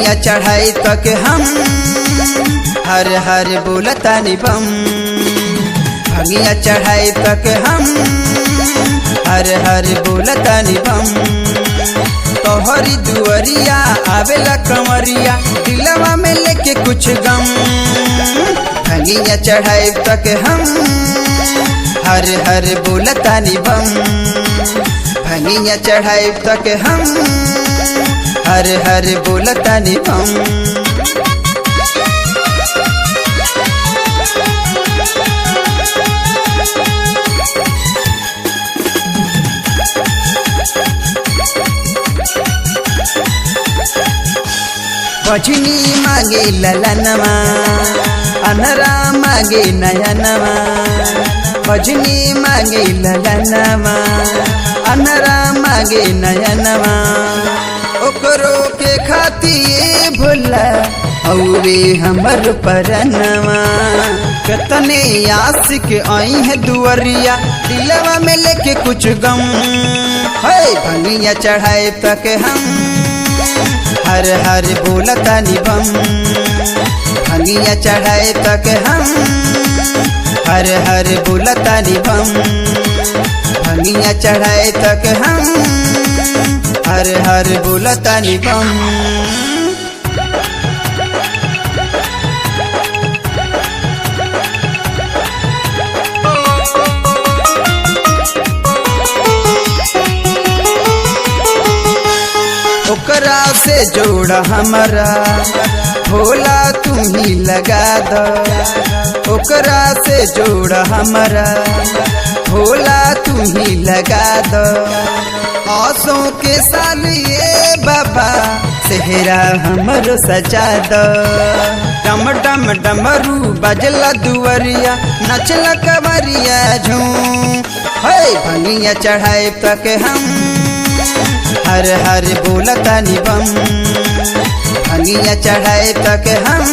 भंगिया चढ़ाई तक हम हर हर बोलतानी बम। भंगिया चढ़ाई तक हम हर हर बोलतानी बम। तोहरी दुअरिया आवेला कंवरिया दिलवा में लेके कुछ गम। भंगिया चढ़ाई तक हम हर हर बोलतानी बम। भंगिया चढ़ाई तक हम हर हर बोलतानी बम। भजनी मांगे ललनवा अनरा मांगे नयनवा। भजनी मांगे ललनवा अनरा मांगे नयनवा। ओकरो के खातिर भोला औरे हमर परनवा। कतने आशिक आई है दुअरिया दिलवा में लेके कुछ गम। है भंगिया चढ़ाए तक हम हर हर बोलतानी बम। भंगिया चढ़ाए तक हम हर हर बोलतानी बम। भंगिया चढ़ाए तक हम हर हर बोलतानी बम। ओकरा से जोड़ हमारा भोला तुम ही लगा दो। ओकरा से जोड़ हमारा भोला तुम ही लगा दो। आसों के साल ये बाबा सेहरा हमरो सजा दो। डम डम डमरू बजला दुअरिया नचला कवरिया झूम। है भंगिया चढ़ाए तक हम हर हर बोलतानी बम। भंगिया चढ़ाए तक हम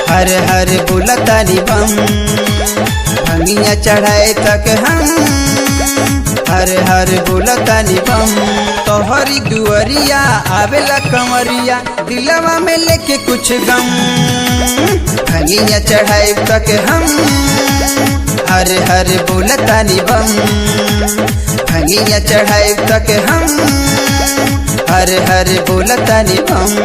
हर हर बोलतानी बम। भंगिया चढ़ाए तक हम हर हर बोलतानी बम। तोहरी दुअरिया आवेला कंवरिया दिलवा में लेके कुछ गम। भंगिया चढ़ाए तक हम हर हर बोलतानी बम। भंगिया चढ़ाई तक हम हर हर बोलतानी बम।